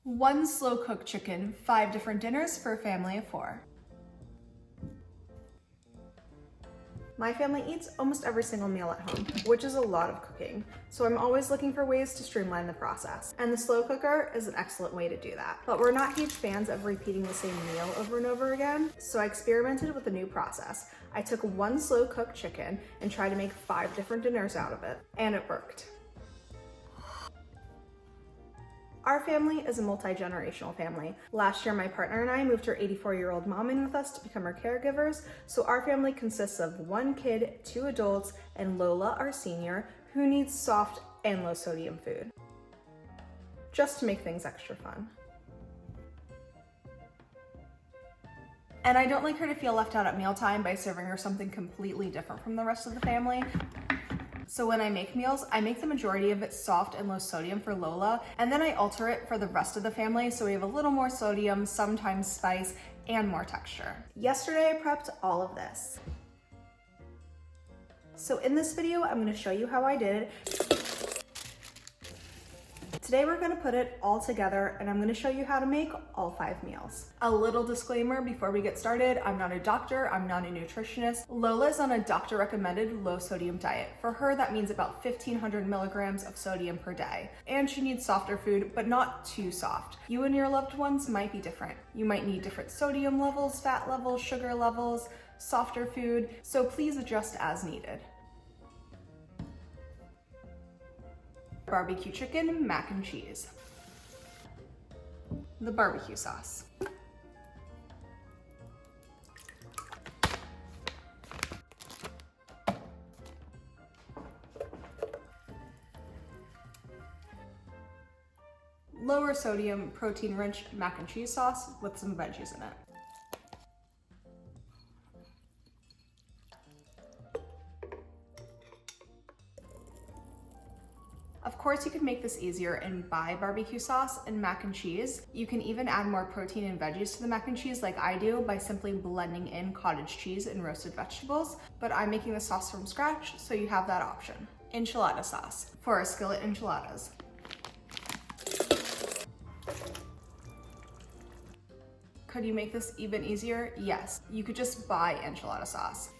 1 slow-cooked chicken, 5 different dinners for a family of 4. My family eats almost every single meal at home, which is a lot of cooking, so I'm always looking for ways to streamline the process. And the slow cooker is an excellent way to do that. But we're not huge fans of repeating the same meal over and over again, so I experimented with a new process. I took 1 slow-cooked chicken and tried to make 5 different dinners out of it, and it worked. Our family is a multi-generational family. Last year, my partner and I moved her 84-year-old mom in with us to become her caregivers, so our family consists of 1 kid, 2 adults, and Lola, our senior, who needs soft and low-sodium food, just to make things extra fun. And I don't like her to feel left out at mealtime by serving her something completely different from the rest of the family. So when I make meals, I make the majority of it soft and low sodium for Lola, and then I alter it for the rest of the family so we have a little more sodium, sometimes spice, and more texture. Yesterday I prepped all of this. So in this video, I'm gonna show you how I did it. Today we're gonna put it all together and I'm gonna show you how to make all 5 meals. A little disclaimer before we get started, I'm not a doctor, I'm not a nutritionist. Lola's on a doctor recommended low sodium diet. For her, that means about 1,500 milligrams of sodium per day. And she needs softer food, but not too soft. You and your loved ones might be different. You might need different sodium levels, fat levels, sugar levels, softer food, so please adjust as needed. Barbecue chicken, mac and cheese. The barbecue sauce. Lower sodium, protein-rich mac and cheese sauce with some veggies in it. Of course, you can make this easier and buy barbecue sauce and mac and cheese. You can even add more protein and veggies to the mac and cheese like I do by simply blending in cottage cheese and roasted vegetables, but I'm making the sauce from scratch, so you have that option. Enchilada sauce for our skillet enchiladas. Could you make this even easier? Yes, you could just buy enchilada sauce.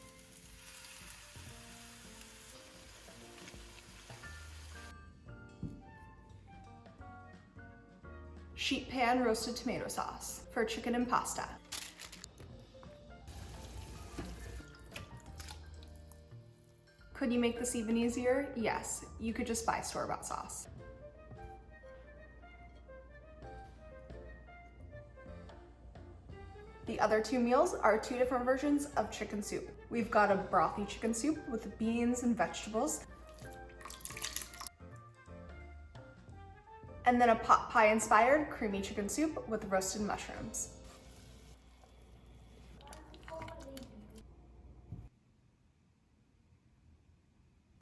Sheet pan roasted tomato sauce for chicken and pasta. Could you make this even easier? Yes, you could just buy store-bought sauce. The other 2 meals are 2 different versions of chicken soup. We've got a brothy chicken soup with beans and vegetables, and then a pot pie inspired creamy chicken soup with roasted mushrooms.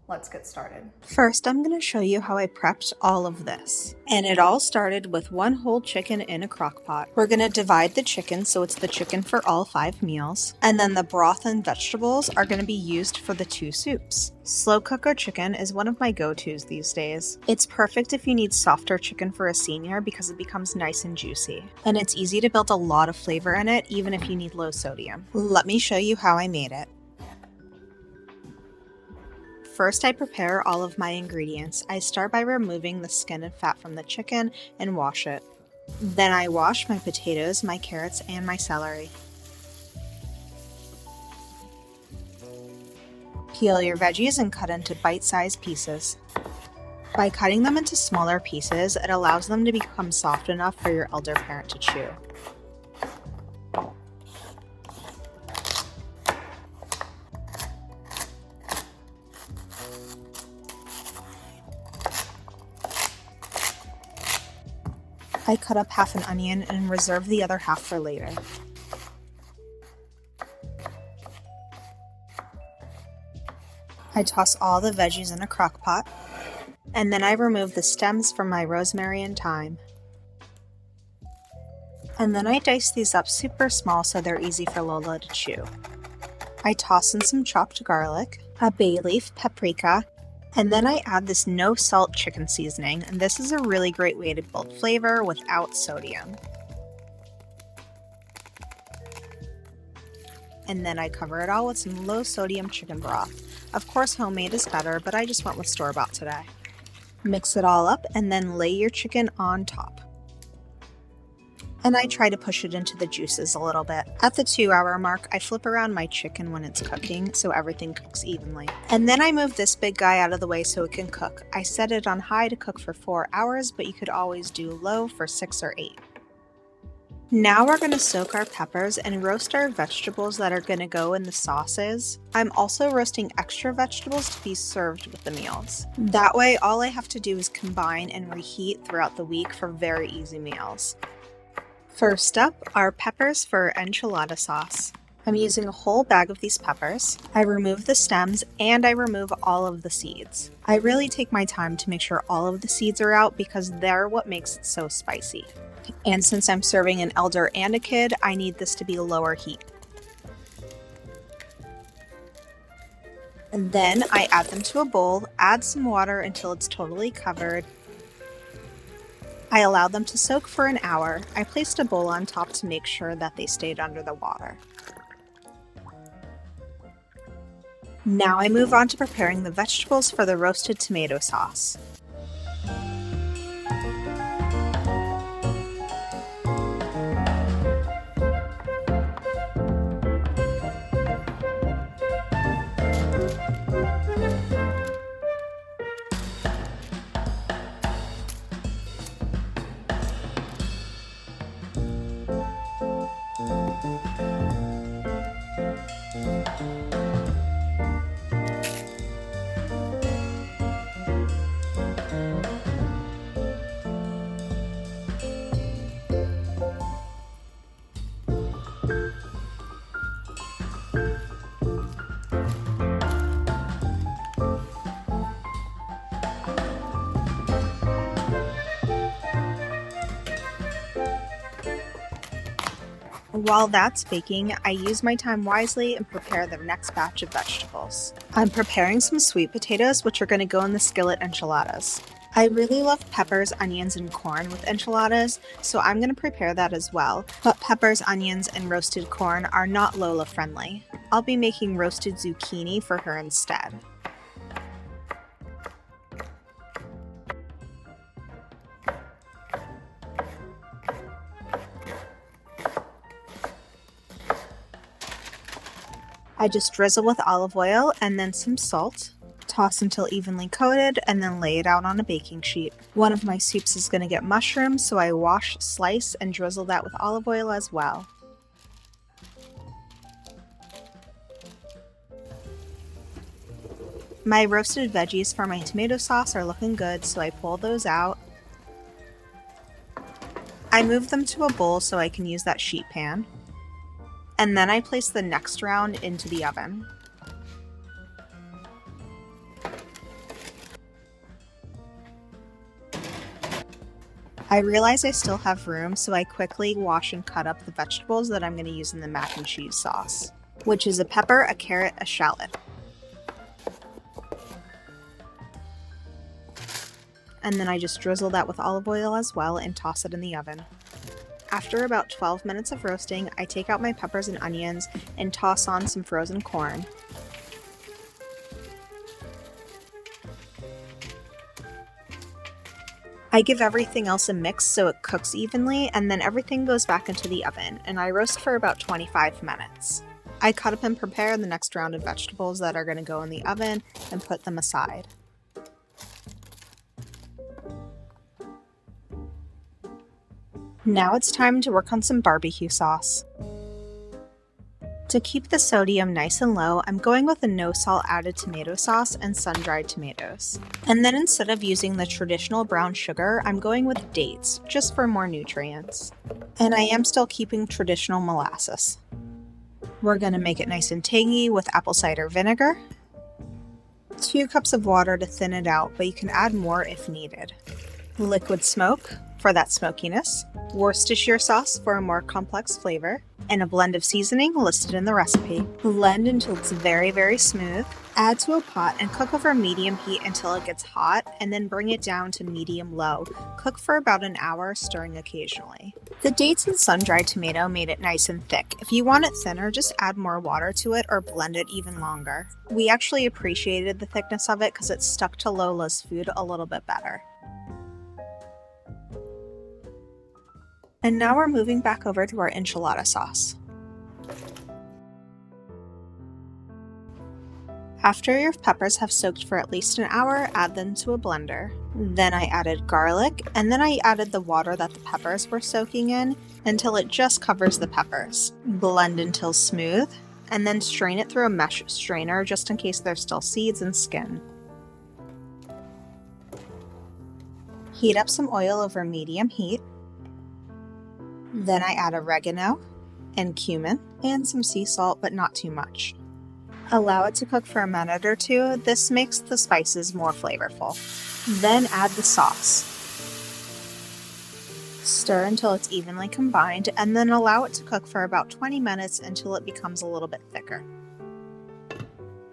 Let's get started. First, I'm going to show you how I prepped all of this. And it all started with 1 whole chicken in a crock pot. We're going to divide the chicken so it's the chicken for all 5 meals. And then the broth and vegetables are going to be used for the 2 soups. Slow cooker chicken is one of my go-tos these days. It's perfect if you need softer chicken for a senior because it becomes nice and juicy. And it's easy to build a lot of flavor in it even if you need low sodium. Let me show you how I made it. First, I prepare all of my ingredients. I start by removing the skin and fat from the chicken and wash it. Then I wash my potatoes, my carrots, and my celery. Peel your veggies and cut into bite-sized pieces. By cutting them into smaller pieces, it allows them to become soft enough for your elder parent to chew. I cut up half an onion and reserve the other half for later. I toss all the veggies in a crock pot, and then I remove the stems from my rosemary and thyme. And then I dice these up super small so they're easy for Lola to chew. I toss in some chopped garlic, a bay leaf, paprika, And then I add this no salt chicken seasoning, and this is a really great way to build flavor without sodium. And then I cover it all with some low sodium chicken broth. Of course, homemade is better, but I just went with store-bought today. Mix it all up and then lay your chicken on top. And I try to push it into the juices a little bit. At the 2-hour mark, I flip around my chicken when it's cooking so everything cooks evenly. And then I move this big guy out of the way so it can cook. I set it on high to cook for 4 hours, but you could always do low for 6 or 8. Now we're going to soak our peppers and roast our vegetables that are going to go in the sauces. I'm also roasting extra vegetables to be served with the meals. That way, all I have to do is combine and reheat throughout the week for very easy meals. First up are peppers for enchilada sauce. I'm using a whole bag of these peppers. I remove the stems and I remove all of the seeds. I really take my time to make sure all of the seeds are out because they're what makes it so spicy. And since I'm serving an elder and a kid, I need this to be lower heat. And then I add them to a bowl, add some water until it's totally covered. I allow them to soak for an hour. I placed a bowl on top to make sure that they stayed under the water. Now I move on to preparing the vegetables for the roasted tomato sauce. While that's baking, I use my time wisely and prepare the next batch of vegetables. I'm preparing some sweet potatoes, which are going to go in the skillet enchiladas. I really love peppers, onions, and corn with enchiladas, so I'm going to prepare that as well. But peppers, onions, and roasted corn are not Lola friendly. I'll be making roasted zucchini for her instead. I just drizzle with olive oil and then some salt, toss until evenly coated, and then lay it out on a baking sheet. One of my soups is going to get mushrooms, so I wash, slice, and drizzle that with olive oil as well. My roasted veggies for my tomato sauce are looking good, so I pull those out. I move them to a bowl so I can use that sheet pan. And then I place the next round into the oven. I realize I still have room, so I quickly wash and cut up the vegetables that I'm going to use in the mac and cheese sauce, which is a pepper, a carrot, a shallot. And then I just drizzle that with olive oil as well and toss it in the oven. After about 12 minutes of roasting, I take out my peppers and onions and toss on some frozen corn. I give everything else a mix so it cooks evenly, and then everything goes back into the oven, and I roast for about 25 minutes. I cut up and prepare the next round of vegetables that are going to go in the oven and put them aside. Now it's time to work on some barbecue sauce. To keep the sodium nice and low, I'm going with a no salt added tomato sauce and sun-dried tomatoes. And then instead of using the traditional brown sugar, I'm going with dates, just for more nutrients. And I am still keeping traditional molasses. We're going to make it nice and tangy with apple cider vinegar. 2 cups of water to thin it out, but you can add more if needed. Liquid smoke, for that smokiness, Worcestershire sauce for a more complex flavor, and a blend of seasoning listed in the recipe. Blend until it's very, very smooth. Add to a pot and cook over medium heat until it gets hot, and then bring it down to medium-low. Cook for about an hour, stirring occasionally. The dates and sun-dried tomato made it nice and thick. If you want it thinner, just add more water to it or blend it even longer. We actually appreciated the thickness of it because it stuck to Lola's food a little bit better. And now we're moving back over to our enchilada sauce. After your peppers have soaked for at least an hour, add them to a blender. Then I added garlic, and then I added the water that the peppers were soaking in until it just covers the peppers. Blend until smooth, and then strain it through a mesh strainer just in case there's still seeds and skin. Heat up some oil over medium heat. Then I add oregano and cumin and some sea salt, but not too much. Allow it to cook for a minute or two. This makes the spices more flavorful. Then add the sauce. Stir until it's evenly combined, and then allow it to cook for about 20 minutes until it becomes a little bit thicker.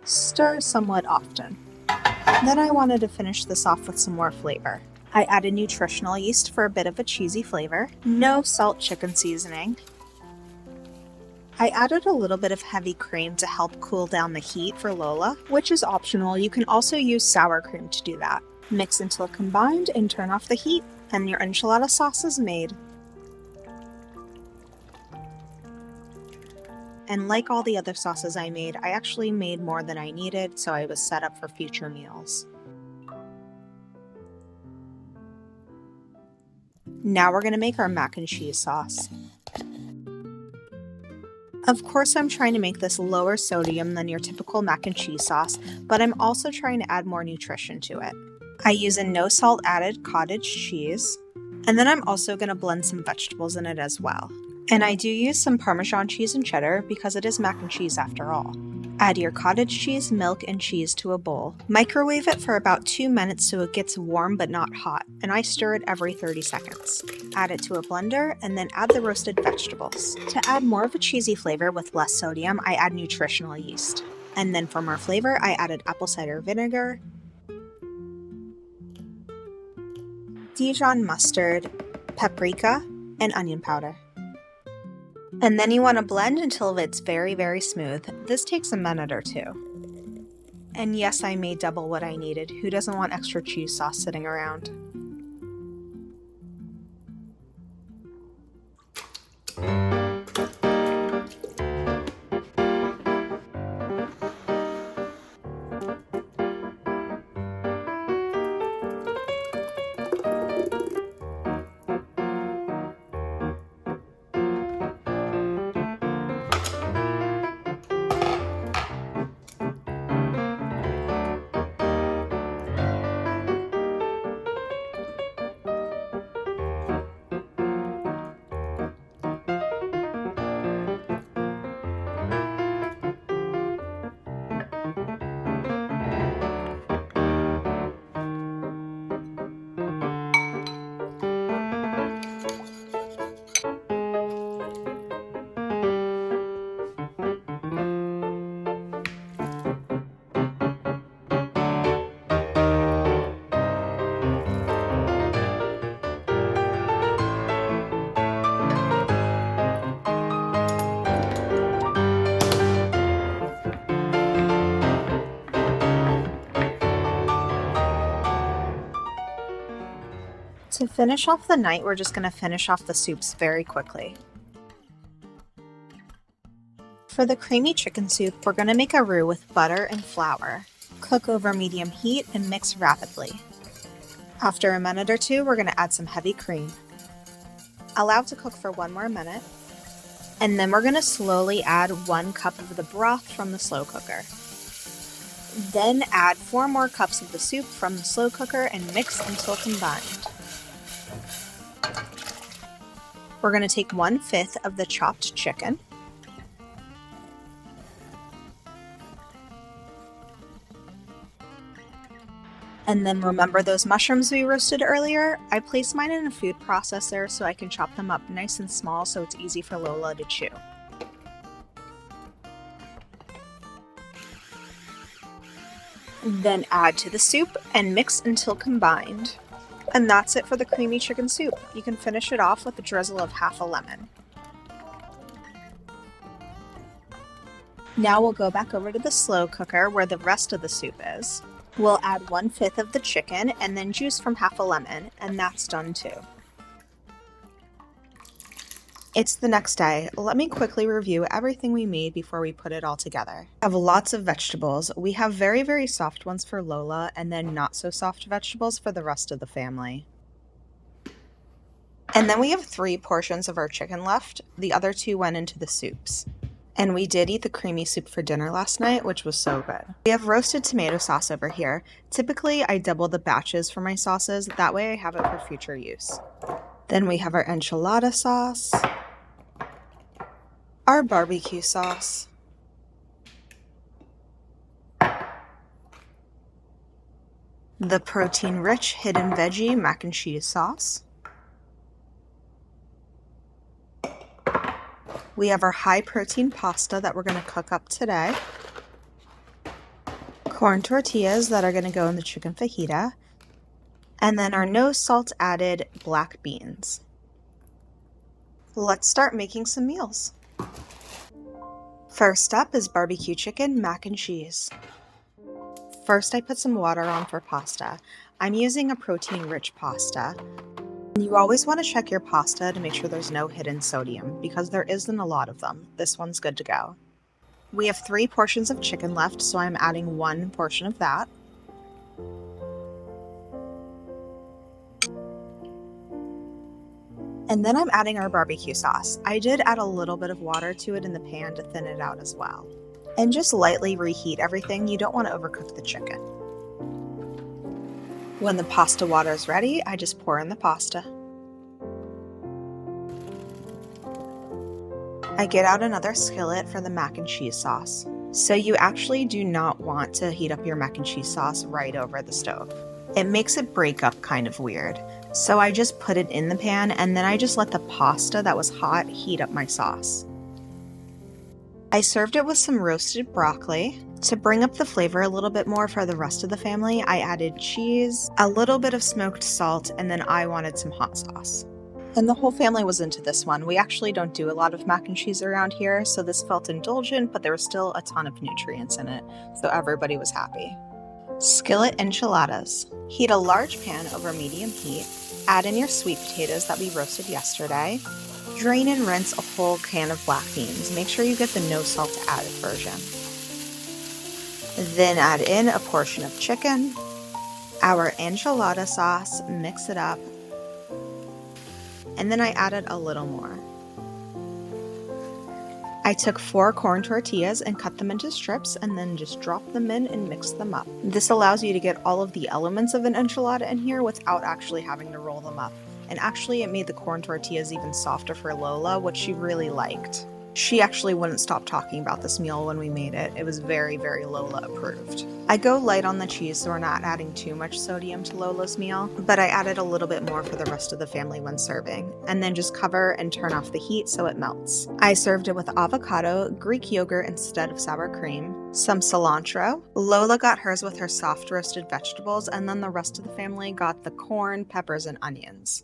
Stir somewhat often. Then I wanted to finish this off with some more flavor. I added nutritional yeast for a bit of a cheesy flavor. No salt chicken seasoning. I added a little bit of heavy cream to help cool down the heat for Lola, which is optional. You can also use sour cream to do that. Mix until combined and turn off the heat, and your enchilada sauce is made. And like all the other sauces I made, I actually made more than I needed, so I was set up for future meals. Now we're going to make our mac and cheese sauce. Of course, I'm trying to make this lower sodium than your typical mac and cheese sauce, but I'm also trying to add more nutrition to it. I use a no salt added cottage cheese, and then I'm also going to blend some vegetables in it as well. And I do use some Parmesan cheese and cheddar because it is mac and cheese after all. Add your cottage cheese, milk, and cheese to a bowl. Microwave it for about 2 minutes so it gets warm but not hot, and I stir it every 30 seconds. Add it to a blender, and then add the roasted vegetables. To add more of a cheesy flavor with less sodium, I add nutritional yeast. And then for more flavor, I added apple cider vinegar, Dijon mustard, paprika, and onion powder. And then you want to blend until it's very, very smooth. This takes a minute or two. And yes, I made double what I needed. Who doesn't want extra cheese sauce sitting around? To finish off the night, we're just going to finish off the soups very quickly. For the creamy chicken soup, we're going to make a roux with butter and flour. Cook over medium heat and mix rapidly. After a minute or two, we're going to add some heavy cream. Allow to cook for 1 more minute. And then we're going to slowly add 1 cup of the broth from the slow cooker. Then add 4 more cups of the soup from the slow cooker and mix until combined. We're going to take 1/5 of the chopped chicken. And then remember those mushrooms we roasted earlier? I placed mine in a food processor so I can chop them up nice and small so it's easy for Lola to chew. Then add to the soup and mix until combined. And that's it for the creamy chicken soup. You can finish it off with a drizzle of half a lemon. Now we'll go back over to the slow cooker where the rest of the soup is. We'll add 1/5 of the chicken and then juice from half a lemon, and that's done too. It's the next day. Let me quickly review everything we made before we put it all together. I have lots of vegetables. We have very, very soft ones for Lola and then not so soft vegetables for the rest of the family. And then we have 3 portions of our chicken left. The other 2 went into the soups. And we did eat the creamy soup for dinner last night, which was so good. We have roasted tomato sauce over here. Typically, I double the batches for my sauces. That way I have it for future use. Then we have our enchilada sauce, our barbecue sauce, the protein-rich hidden veggie mac and cheese sauce. We have our high-protein pasta that we're going to cook up today, corn tortillas that are going to go in the chicken fajita, and then our no salt added black beans. Let's start making some meals. First up is barbecue chicken mac and cheese. First, I put some water on for pasta. I'm using a protein-rich pasta. You always want to check your pasta to make sure there's no hidden sodium because there isn't a lot of them. This one's good to go. We have 3 portions of chicken left, so I'm adding 1 portion of that. And then I'm adding our barbecue sauce. I did add a little bit of water to it in the pan to thin it out as well. And just lightly reheat everything. You don't want to overcook the chicken. When the pasta water is ready, I just pour in the pasta. I get out another skillet for the mac and cheese sauce. So you actually do not want to heat up your mac and cheese sauce right over the stove. It makes it break up kind of weird. So I just put it in the pan and then I just let the pasta that was hot heat up my sauce. I served it with some roasted broccoli. To bring up the flavor a little bit more for the rest of the family, I added cheese, a little bit of smoked salt, and then I wanted some hot sauce. And the whole family was into this one. We actually don't do a lot of mac and cheese around here, so this felt indulgent, but there was still a ton of nutrients in it, so everybody was happy. Skillet enchiladas. Heat a large pan over medium heat. Add in your sweet potatoes that we roasted yesterday. Drain and rinse a whole can of black beans. Make sure you get the no salt added version. Then add in a portion of chicken, our enchilada sauce, mix it up, and then I added a little more. I took 4 corn tortillas and cut them into strips and then just dropped them in and mixed them up. This allows you to get all of the elements of an enchilada in here without actually having to roll them up. And actually it made the corn tortillas even softer for Lola, which she really liked. She actually wouldn't stop talking about this meal when we made it. It was very, very Lola approved. I go light on the cheese so we're not adding too much sodium to Lola's meal, but I added a little bit more for the rest of the family when serving, and then just cover and turn off the heat so it melts. I served it with avocado, Greek yogurt instead of sour cream, some cilantro. Lola got hers with her soft roasted vegetables, and then the rest of the family got the corn, peppers, and onions.